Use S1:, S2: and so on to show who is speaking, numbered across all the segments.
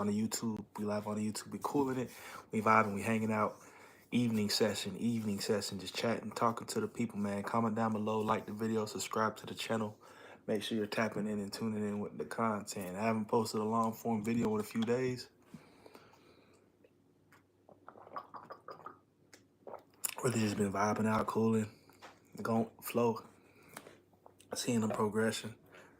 S1: on the YouTube. We live on the YouTube. We cooling it. We vibing. We hanging out. Evening session. Just chatting, talking to the people, man. Comment down below, like the video, subscribe to the channel. Make sure you're tapping in and tuning in with the content. I haven't posted a long form video in a few days. Really just been vibing out, cooling, going flow, seeing the progression,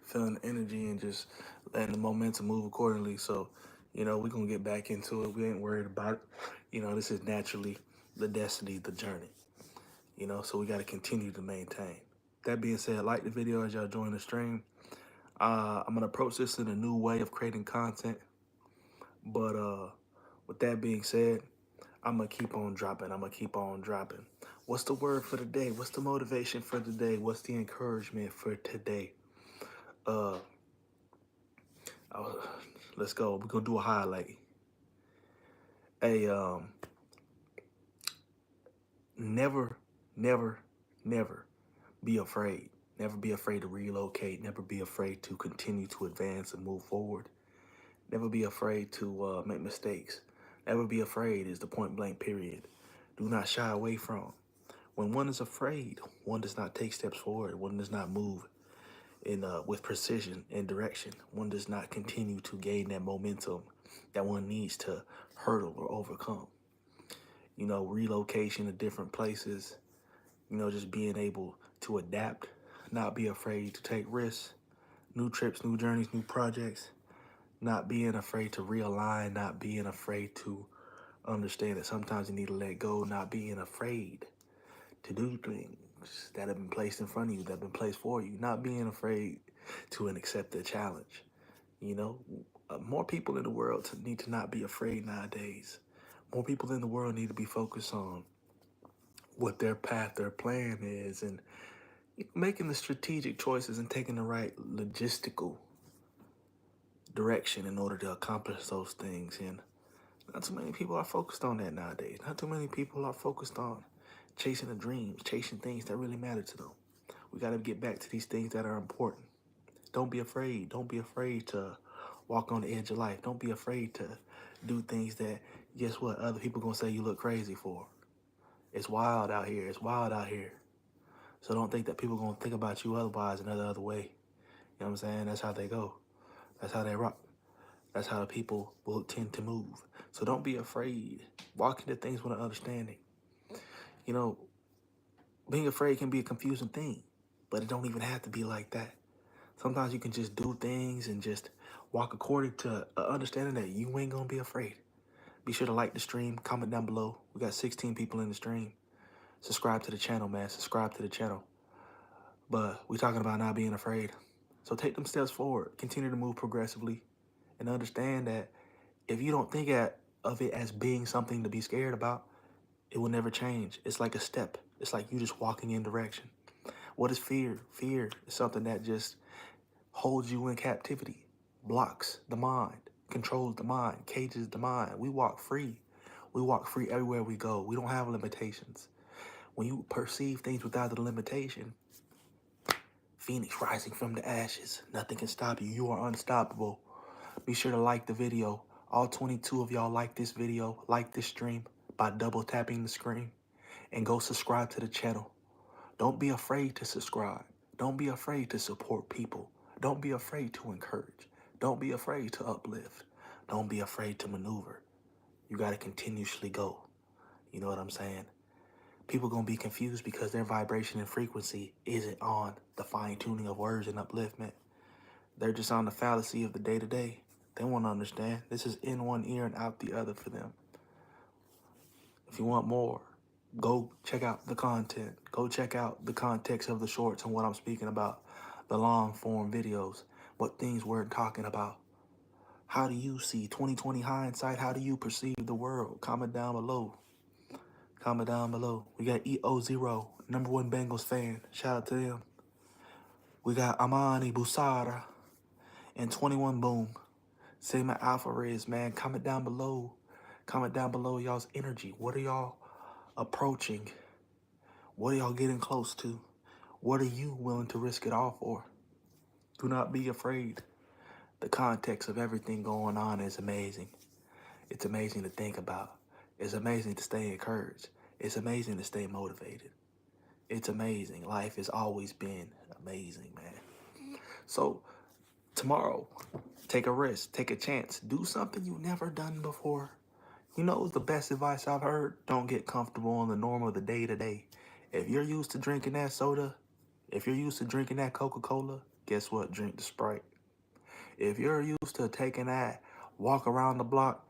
S1: feeling the energy, and just letting the momentum move accordingly. So, we're gonna get back into it. We ain't worried about it. This is naturally the destiny, the journey. So we gotta continue to maintain. That being said, like the video as y'all join the stream. I'm gonna approach this in a new way of creating content. But with that being said, I'm gonna keep on dropping. What's the word for the day? What's the motivation for the day? What's the encouragement for today? Uh, uh let's go. We're gonna do a highlight. Never, never, never be afraid. Never be afraid to relocate. Never be afraid to continue to advance and move forward. Never be afraid to make mistakes. Never be afraid is the point blank period. Do not shy away from. When one is afraid, one does not take steps forward. One does not move in with precision and direction. One does not continue to gain that momentum that one needs to hurdle or overcome. Relocation to different places, just being able to adapt, not be afraid to take risks, new trips, new journeys, new projects, not being afraid to realign, not being afraid to understand that sometimes you need to let go, not being afraid to do things that have been placed in front of you, that have been placed for you, not being afraid to accept the challenge. More people in the world need to not be afraid nowadays. More people in the world need to be focused on what their path, their plan is, and making the strategic choices and taking the right logistical direction in order to accomplish those things. And not too many people are focused on that nowadays. Not too many people are focused on chasing the dreams, chasing things that really matter to them. We got to get back to these things that are important. Don't be afraid. Don't be afraid to walk on the edge of life. Don't be afraid to do things that, guess what, other people going to say you look crazy for. It's wild out here. It's wild out here. So don't think that people going to think about you otherwise another other way. You know what I'm saying? That's how they go. That's how they rock. That's how the people will tend to move. So don't be afraid. Walk into things with an understanding. Being afraid can be a confusing thing, but it don't even have to be like that. Sometimes you can just do things and just walk according to an understanding that you ain't gonna be afraid. Be sure to like the stream, comment down below. We got 16 people in the stream. Subscribe to the channel, man. Subscribe to the channel. But we talking about not being afraid. So take them steps forward. Continue to move progressively and understand that if you don't think of it as being something to be scared about, it will never change. It's like a step. It's like you just walking in direction. What is fear? Fear is something that just holds you in captivity, blocks the mind, controls the mind, cages the mind. We walk free. We walk free everywhere we go. We don't have limitations. When you perceive things without the limitation, Phoenix rising from the ashes, nothing can stop you. You are unstoppable. Be sure to like the video. All 22 of y'all like this video, like this stream by double tapping the screen, and go subscribe to the channel. Don't be afraid to subscribe. Don't be afraid to support people. Don't be afraid to encourage. Don't be afraid to uplift. Don't be afraid to maneuver. You got to continuously go. You know what I'm saying? People going to be confused because their vibration and frequency isn't on the fine-tuning of words and upliftment. They're just on the fallacy of the day-to-day. They won't understand. This is in one ear and out the other for them. If you want more, go check out the content. Go check out the context of the shorts and what I'm speaking about. The long form videos. What things we're talking about. How do you see 2020 hindsight? How do you perceive the world? Comment down below. Comment down below. We got EO0, #1 Bengals fan. Shout out to them. We got Amani Busara and 21 Boom. Sigma Alvarez, man. Comment down below. Comment down below y'all's energy. What are y'all approaching? What are y'all getting close to? What are you willing to risk it all for? Do not be afraid. The context of everything going on is amazing. It's amazing to think about. It's amazing to stay encouraged. It's amazing to stay motivated. It's amazing. Life has always been amazing, man. So tomorrow, take a risk, take a chance, do something you've never done before. You know, the best advice I've heard: don't get comfortable on the norm of the day to day. If you're used to drinking that soda, if you're used to drinking that Coca-Cola, guess what? Drink the Sprite. If you're used to taking that walk around the block,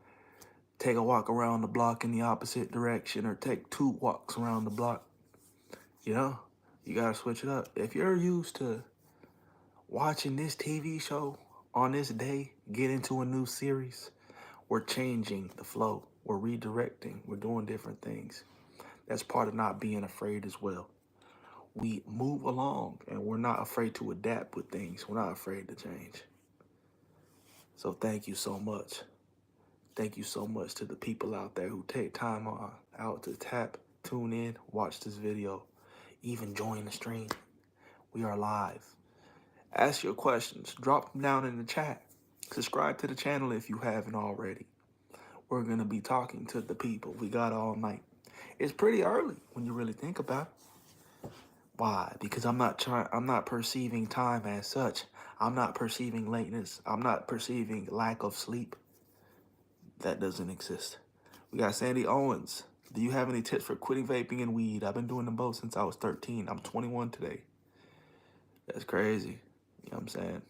S1: take a walk around the block in the opposite direction, or take 2 walks around the block. You know, you gotta switch it up. If you're used to watching this TV show on this day get into a new series, we're changing the flow. We're redirecting. We're doing different things. That's part of not being afraid as well. We move along and we're not afraid to adapt with things. We're not afraid to change. So thank you so much. Thank you so much to the people out there who take time out to tap, tune in, watch this video, even join the stream. We are live. Ask your questions. Drop them down in the chat. Subscribe to the channel if you haven't already. We're going to be talking to the people. We got all night. It's pretty early when you really think about it. Why? Because I'm not perceiving time as such. I'm not perceiving lateness. I'm not perceiving lack of sleep. That doesn't exist. We got Sandy Owens. Do you have any tips for quitting vaping and weed? I've been doing them both since I was 13. I'm 21 today. That's crazy. You know what I'm saying?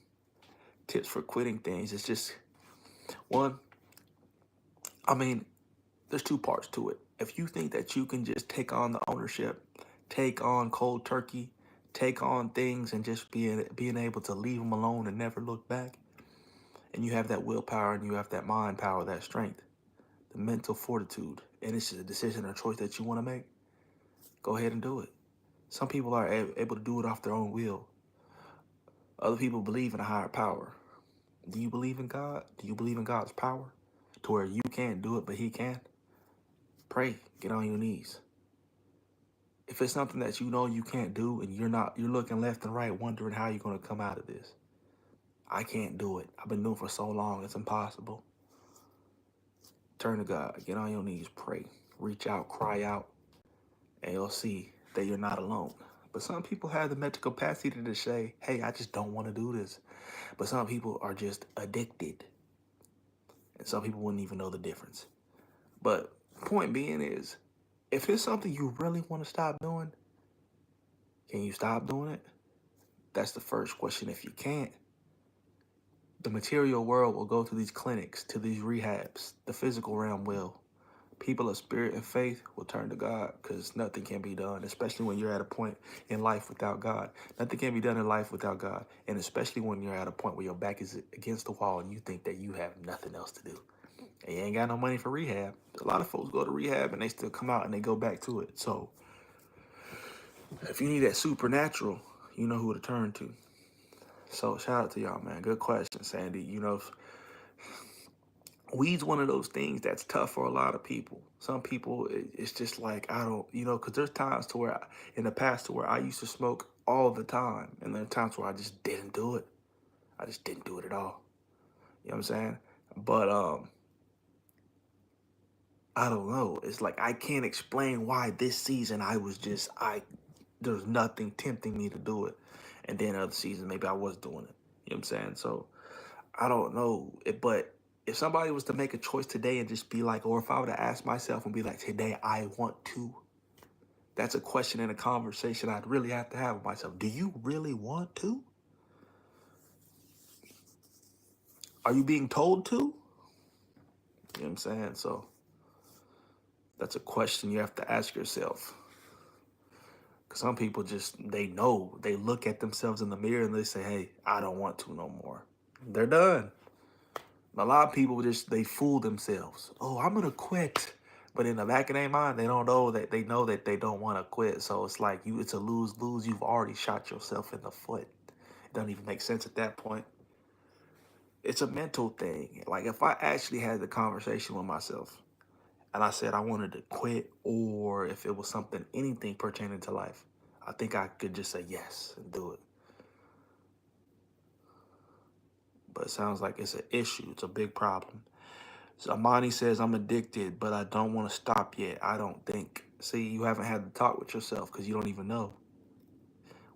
S1: Tips for quitting things. It's just, one, I mean, there's 2 parts to it. If you think that you can just take on the ownership, take on cold turkey, take on things and just being able to leave them alone and never look back, and you have that willpower and you have that mind power, that strength, the mental fortitude, and it's just a decision or choice that you want to make, go ahead and do it. Some people are able to do it off their own will. Other people believe in a higher power. Do you believe in God? Do you believe in God's power to where you can't do it, but he can? Pray, get on your knees. If it's something that you know you can't do and you're looking left and right wondering how you're going to come out of this. I can't do it. I've been doing it for so long, it's impossible. Turn to God, get on your knees, pray, reach out, cry out, and you'll see that you're not alone. But some people have the mental capacity to say, hey, I just don't want to do this. But some people are just addicted. And some people wouldn't even know the difference. But point being is, if it's something you really want to stop doing, can you stop doing it? That's the first question. If you can't, the material world will go to these clinics, to these rehabs. The physical realm will. People of spirit and faith will turn to God, because nothing can be done, especially when you're at a point in life without God. Nothing can be done in life without God, and especially when you're at a point where your back is against the wall and you think that you have nothing else to do. And you ain't got no money for rehab. A lot of folks go to rehab and they still come out and they go back to it. So if you need that supernatural, you know who to turn to. So shout out to y'all, man. Good question, Sandy. You know, weed's one of those things that's tough for a lot of people. Some people, it's just like, I don't, you know, because there's times to where, in the past, to where I used to smoke all the time. And there are times where I just didn't do it. I just didn't do it at all. You know what I'm saying? But I don't know. It's like, I can't explain why this season there's nothing tempting me to do it. And then other seasons, maybe I was doing it. You know what I'm saying? So I don't know. But if somebody was to make a choice today and just be like, or if I were to ask myself and be like, today I want to, that's a question and a conversation I'd really have to have with myself. Do you really want to? Are you being told to? You know what I'm saying? So that's a question you have to ask yourself. Because some people just, they know, they look at themselves in the mirror and they say, hey, I don't want to no more. They're done. A lot of people just, they fool themselves. Oh, I'm going to quit. But in the back of their mind, they don't know that they don't want to quit. So it's like it's a lose-lose. You've already shot yourself in the foot. It doesn't even make sense at that point. It's a mental thing. Like if I actually had the conversation with myself and I said I wanted to quit, or if it was something, anything pertaining to life, I think I could just say yes and do it. but it sounds like it's an issue. It's a big problem. So Amani says, I'm addicted, but I don't want to stop yet. I don't think. See, you haven't had the talk with yourself because you don't even know.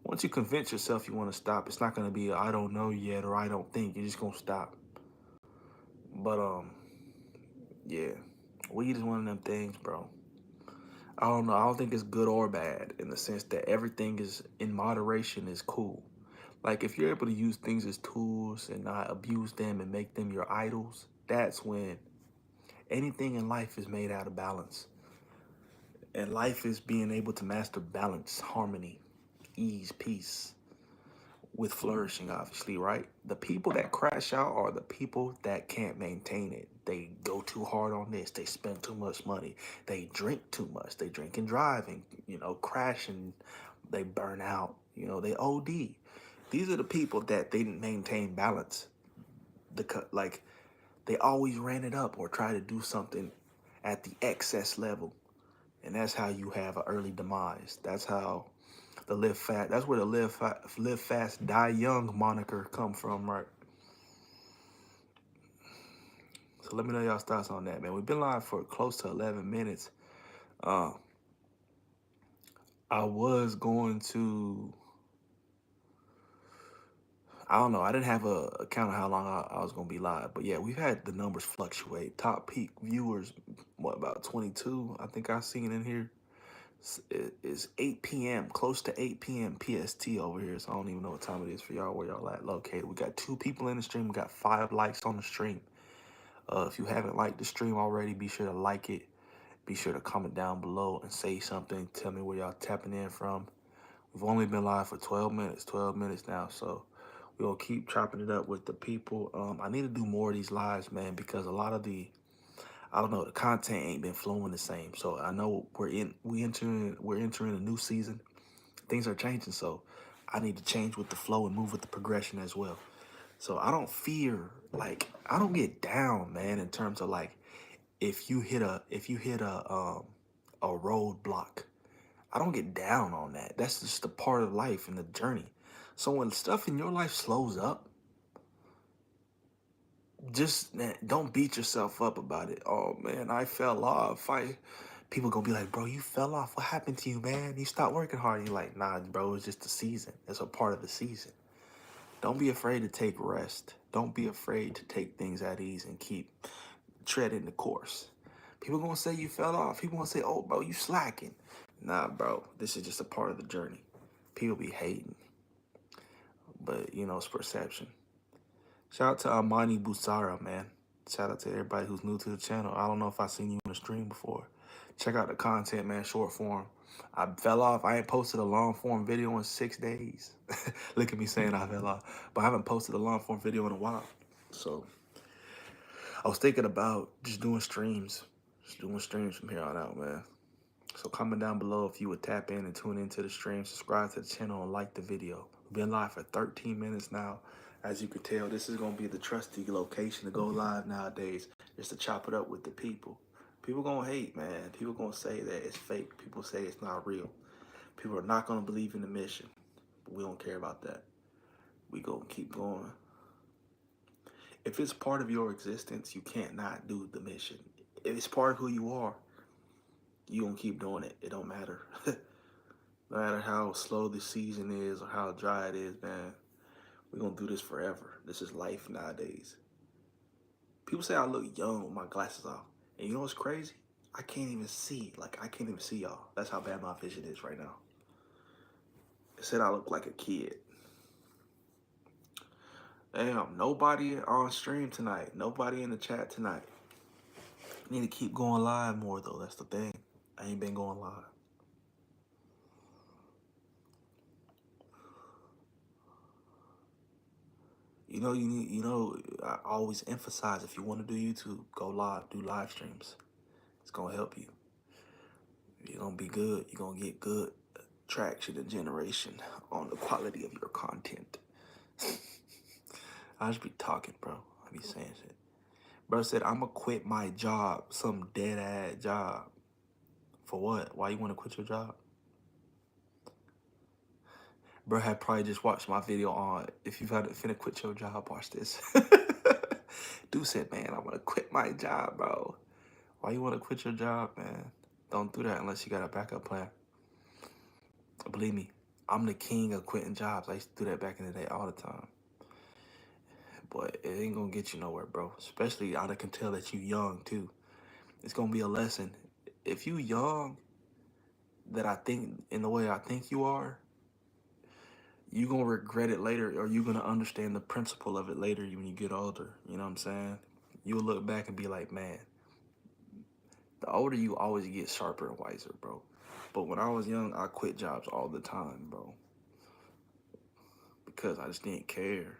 S1: Once you convince yourself you want to stop, it's not going to be I don't know yet or I don't think. You're just going to stop. But, yeah. Weed is one of them things, bro. I don't know. I don't think it's good or bad in the sense that everything is in moderation is cool. Like if you're able to use things as tools and not abuse them and make them your idols, that's when anything in life is made out of balance. And life is being able to master balance, harmony, ease, peace with flourishing, obviously, right? The people that crash out are the people that can't maintain it. They go too hard on this. They spend too much money. They drink too much. They drink and drive and, crash and they burn out. They OD. These are the people that they didn't maintain balance. Like they always ran it up or try to do something at the excess level. And that's how you have an early demise. That's how the live fast. That's where the live fast, die young moniker come from, right? So let me know y'all's thoughts on that, man. We've been live for close to 11 minutes. Uh, I was going to, I don't know. I didn't have a count of how long I was going to be live, but yeah, we've had the numbers fluctuate. Top peak viewers, what about 22? I think I've seen in here. It's 8 p.m., close to 8 p.m. PST over here, so I don't even know what time it is for y'all, where y'all at located. We got 2 people in the stream. We got 5 likes on the stream. If you haven't liked the stream already, be sure to like it. Be sure to comment down below and say something. Tell me where y'all tapping in from. We've only been live for 12 minutes now, so we'll keep chopping it up with the people. I need to do more of these lives, man, because a lot of the the content ain't been flowing the same. So I know we're entering a new season. Things are changing, so I need to change with the flow and move with the progression as well. So I don't fear, like I don't get down, man, in terms of like if you hit a roadblock. I don't get down on that. That's just a part of life and the journey. So when stuff in your life slows up, just don't beat yourself up about it. Oh man, I fell off. People gonna be like, bro, you fell off. What happened to you, man? You stopped working hard. And you're like, nah, bro, it's just the season. It's a part of the season. Don't be afraid to take rest. Don't be afraid to take things at ease and keep treading the course. People gonna say you fell off. People gonna say, oh, bro, you slacking. Nah, bro, this is just a part of the journey. People be hating, but it's perception. Shout out to Amani Busara, man. Shout out to everybody who's new to the channel. I don't know if I've seen you on the stream before. Check out the content, man, short form. I fell off. I ain't posted a long form video in 6 days. Look at me saying I fell off. But I haven't posted a long form video in a while. So I was thinking about just doing streams. Just doing streams from here on out, man. So comment down below if you would tap in and tune into the stream. Subscribe to the channel and like the video. We've been live for 13 minutes now. As you can tell, this is going to be the trusty location to go live nowadays, just to chop it up with the people. People going to hate, man. People going to say that it's fake. People say it's not real. People are not going to believe in the mission. But we don't care about that. We going to keep going. If it's part of your existence, you can't not do the mission. If it's part of who you are, you gonna keep doing it. It don't matter. No matter how slow the season is or how dry it is, man. We're gonna do this forever. This is life nowadays. People say I look young with my glasses off. And you know what's crazy? I can't even see. Like, I can't even see y'all. That's how bad my vision is right now. It said I look like a kid. Damn, nobody on stream tonight. Nobody in the chat tonight. Need to keep going live more, though. That's the thing. I ain't been going live. I always emphasize if you want to do YouTube, go live, do live streams. It's going to help you. You're going to be good. You're going to get good traction and generation on the quality of your content. I just be talking, bro. I be saying shit. Bro said, I'm going to quit my job, some dead-ass job. For what? Why you want to quit your job? Bro had probably just watched my video on if you finna quit your job, watch this. Dude said, man, I wanna quit my job, bro. Why you wanna quit your job, man? Don't do that unless you got a backup plan. Believe me, I'm the king of quitting jobs. I used to do that back in the day all the time. But it ain't gonna get you nowhere, bro. Especially I can tell that you young too. It's gonna be a lesson. If you young, that I think in the way I think you are, you gonna regret it later, or you gonna understand the principle of it later when you get older. You know what I'm saying? You'll look back and be like, man, the older you always get sharper and wiser, bro. But when I was young, I quit jobs all the time, bro, because I just didn't care.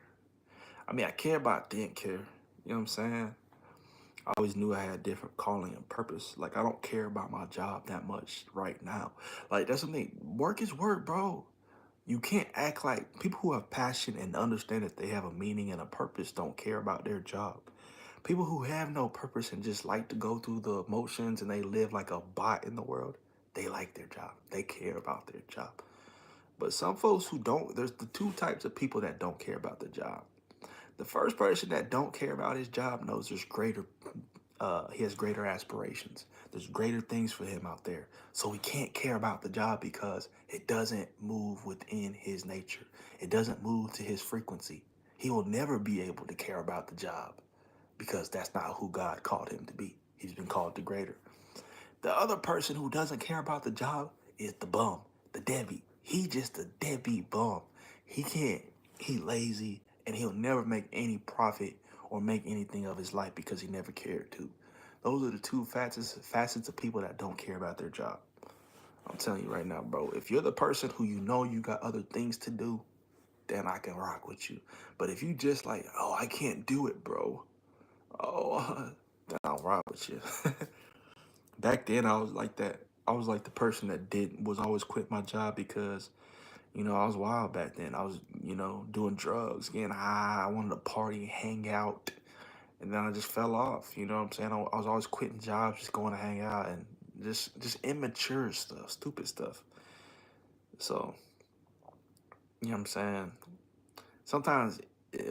S1: I mean, I care, but I didn't care. You know what I'm saying? I always knew I had a different calling and purpose. Like, I don't care about my job that much right now. Like, that's something. Work is work, bro. You can't act like people who have passion and understand that they have a meaning and a purpose don't care about their job. People who have no purpose and just like to go through the motions and they live like a bot in the world, they like their job. They care about their job. But some folks who don't, there's the two types of people that don't care about the job. The first person that don't care about his job knows there's greater, he has greater aspirations. There's greater things for him out there. So he can't care about the job because it doesn't move within his nature. It doesn't move to his frequency. He will never be able to care about the job because that's not who God called him to be. He's been called to greater. The other person who doesn't care about the job is the bum, the deadbeat. He just a deadbeat bum. He can't, he lazy, and he'll never make any profit or make anything of his life because he never cared to. Those are the two facets of people that don't care about their job. I'm telling you right now, bro. If you're the person who you know you got other things to do, then I can rock with you. But if you just like, oh, I can't do it, bro. Oh, then I'll rock with you. Back then, I was like that. I was like the person that was always quit my job because, I was wild back then. I was, doing drugs, getting high. I wanted to party, hang out, and then I just fell off. You know what I'm saying? I was always quitting jobs, just going to hang out, and just immature stuff, stupid stuff. So, you know what I'm saying? Sometimes,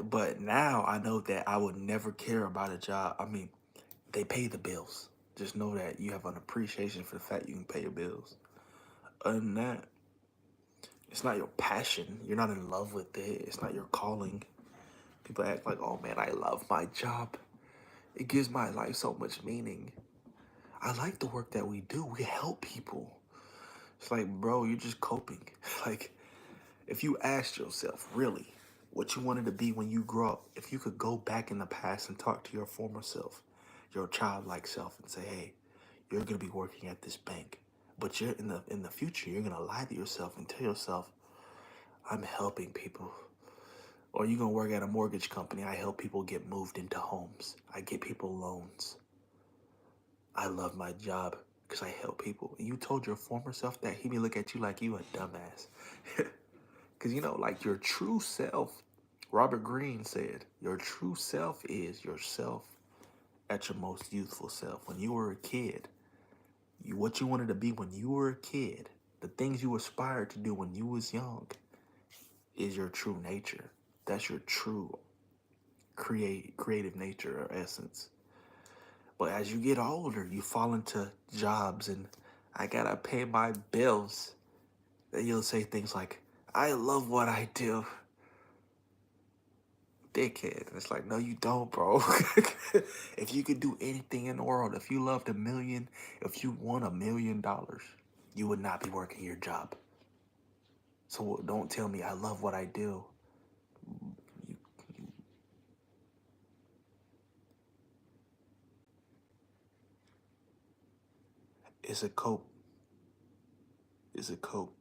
S1: but now I know that I would never care about a job. I mean, they pay the bills. Just know that you have an appreciation for the fact you can pay your bills. Other than that, it's not your passion. You're not in love with it. It's not your calling. People act like, oh man, I love my job. It gives my life so much meaning. I like the work that we do. We help people. It's like, bro, you're just coping. Like, if you asked yourself, really, what you wanted to be when you grow up, if you could go back in the past and talk to your former self, your childlike self, and say, hey, you're gonna be working at this bank, but you're in the future, you're gonna lie to yourself and tell yourself, I'm helping people. Or you're gonna work at a mortgage company. I help people get moved into homes. I get people loans. I love my job because I help people. And you told your former self that, he may look at you like you a dumbass. Because, like your true self, Robert Greene said, your true self is yourself at your most youthful self. When you were a kid, what you wanted to be when you were a kid, the things you aspired to do when you was young is your true nature. That's your true creative nature or essence. But as you get older, you fall into jobs and I gotta pay my bills. Then you'll say things like, I love what I do. Dickhead. And it's like, no, you don't, bro. If you could do anything in the world, if you loved if you won $1 million, you would not be working your job. So don't tell me I love what I do. You, it's a cope. It's a cope.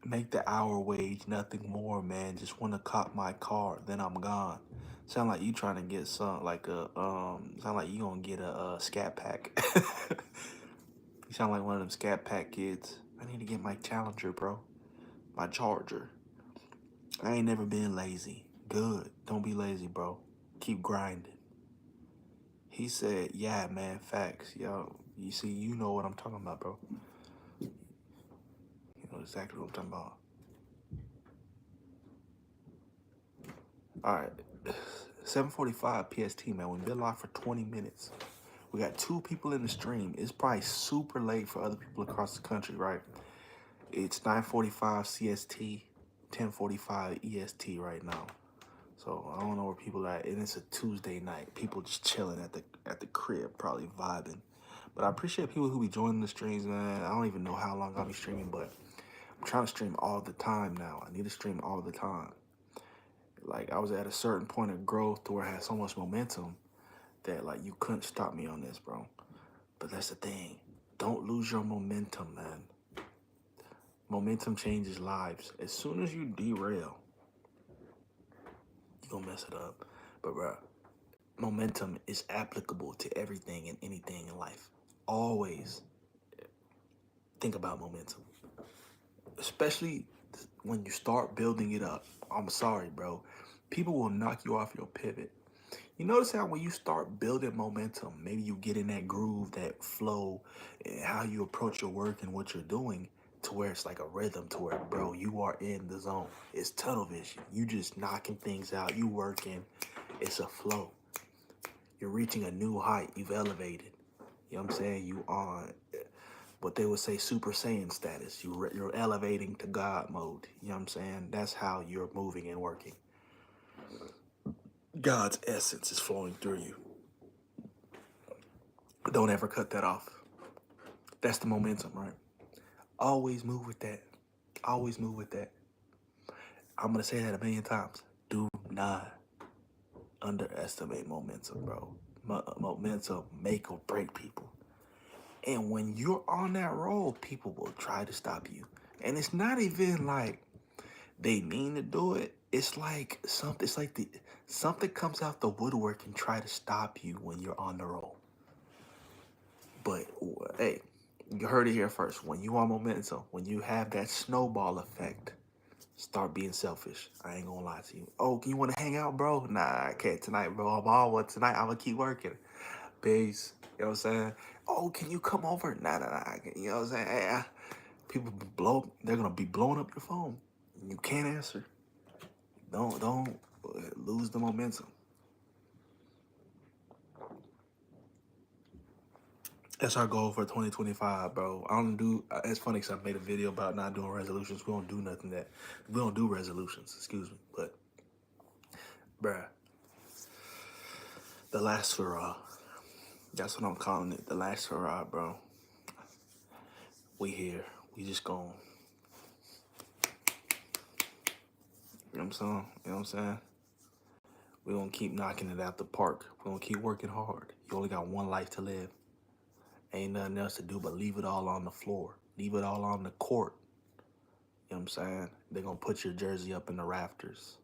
S1: Make the hour wage nothing more, man. Just want to cop my car, then I'm gone. Sound like you trying to get sound like you gonna get a scat pack. You sound like one of them scat pack kids. I need to get my Challenger, bro. My Charger. I ain't never been lazy. Good. Don't be lazy, bro. Keep grinding. He said, yeah, man, facts. Yo, you see, you know what I'm talking about, bro. know exactly what I'm talking about. All right, 7:45 PST, man. We've been live for 20 minutes. We got 2 people in the stream. It's probably super late for other people across the country, right? It's 9:45 CST, 10:45 EST right now. So I don't know where people are at, and it's a Tuesday night. People just chilling at the crib, probably vibing. But I appreciate people who be joining the streams, man. I don't even know how long I'll be streaming, but I'm trying to stream all the time now. I need to stream all the time. Like, I was at a certain point of growth to where I had so much momentum that, like, you couldn't stop me on this, bro. But that's the thing. Don't lose your momentum, man. Momentum changes lives. As soon as you derail, you're gonna mess it up. But, bro, momentum is applicable to everything and anything in life. Always think about momentum. Especially when you start building it up. I'm sorry, bro. People will knock you off your pivot. You notice how when you start building momentum, maybe you get in that groove, that flow, and how you approach your work and what you're doing, to where it's like a rhythm, to where, bro, you are in the zone. It's tunnel vision. You just knocking things out. You working. It's a flow. You're reaching a new height. You've elevated. You know what I'm saying? You on what they would say Super Saiyan status. You're elevating to God mode. You know what I'm saying? That's how you're moving and working. God's essence is flowing through you. Don't ever cut that off. That's the momentum, right? Always move with that. Always move with that. I'm going to say that a million times. Do not underestimate momentum, bro. Momentum make or break people. And when you're on that roll, people will try to stop you. And it's not even like they mean to do it. It's like something comes out the woodwork and try to stop you when you're on the roll. But hey, you heard it here first. When you are momentum, when you have that snowball effect, start being selfish. I ain't gonna lie to you. Oh, you want to hang out, bro? Nah, I can't tonight, bro. I'm on one tonight. I'm gonna keep working. Peace. You know what I'm saying? Oh, can you come over? Nah. You know what I'm saying? Hey, people they're gonna be blowing up your phone. You can't answer. Don't lose the momentum. That's our goal for 2025, bro. I don't do. It's funny because I made a video about not doing resolutions. We don't do nothing that. We don't do resolutions. Excuse me, but, bruh, the last hurrah. That's what I'm calling it. The last hurrah, bro. We here. We just going. You know what I'm saying? You know what I'm saying? We gonna keep knocking it out the park. We gonna keep working hard. You only got one life to live. Ain't nothing else to do but leave it all on the floor. Leave it all on the court. You know what I'm saying? They're gonna put your jersey up in the rafters.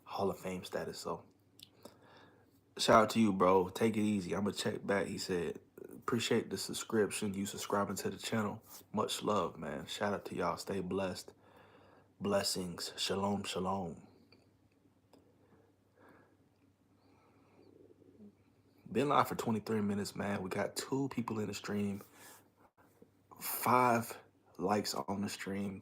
S1: Hall of Fame status. So shout out to you, bro. Take it easy. I'm gonna check back. He said, appreciate the subscription. You subscribing to the channel. Much love, man. Shout out to y'all. Stay blessed. Blessings. Shalom, shalom. Been live for 23 minutes, man. We got 2 people in the stream. 5 likes on the stream.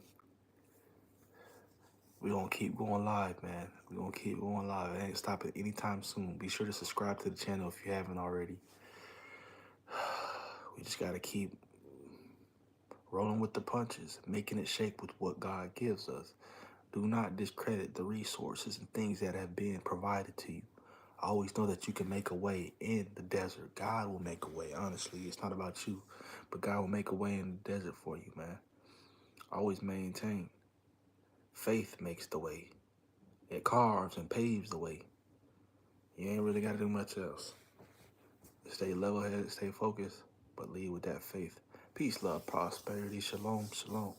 S1: We gonna keep going live, man. We gonna keep going live. It ain't stopping anytime soon. Be sure to subscribe to the channel if you haven't already. We just gotta keep rolling with the punches, making it shake with what God gives us. Do not discredit the resources and things that have been provided to you. Always know that you can make a way in the desert. God will make a way, honestly. It's not about you, but God will make a way in the desert for you, man. Always maintain. Faith makes the way. It carves and paves the way. You ain't really got to do much else. Stay level-headed, stay focused, but lead with that faith. Peace, love, prosperity. Shalom, shalom.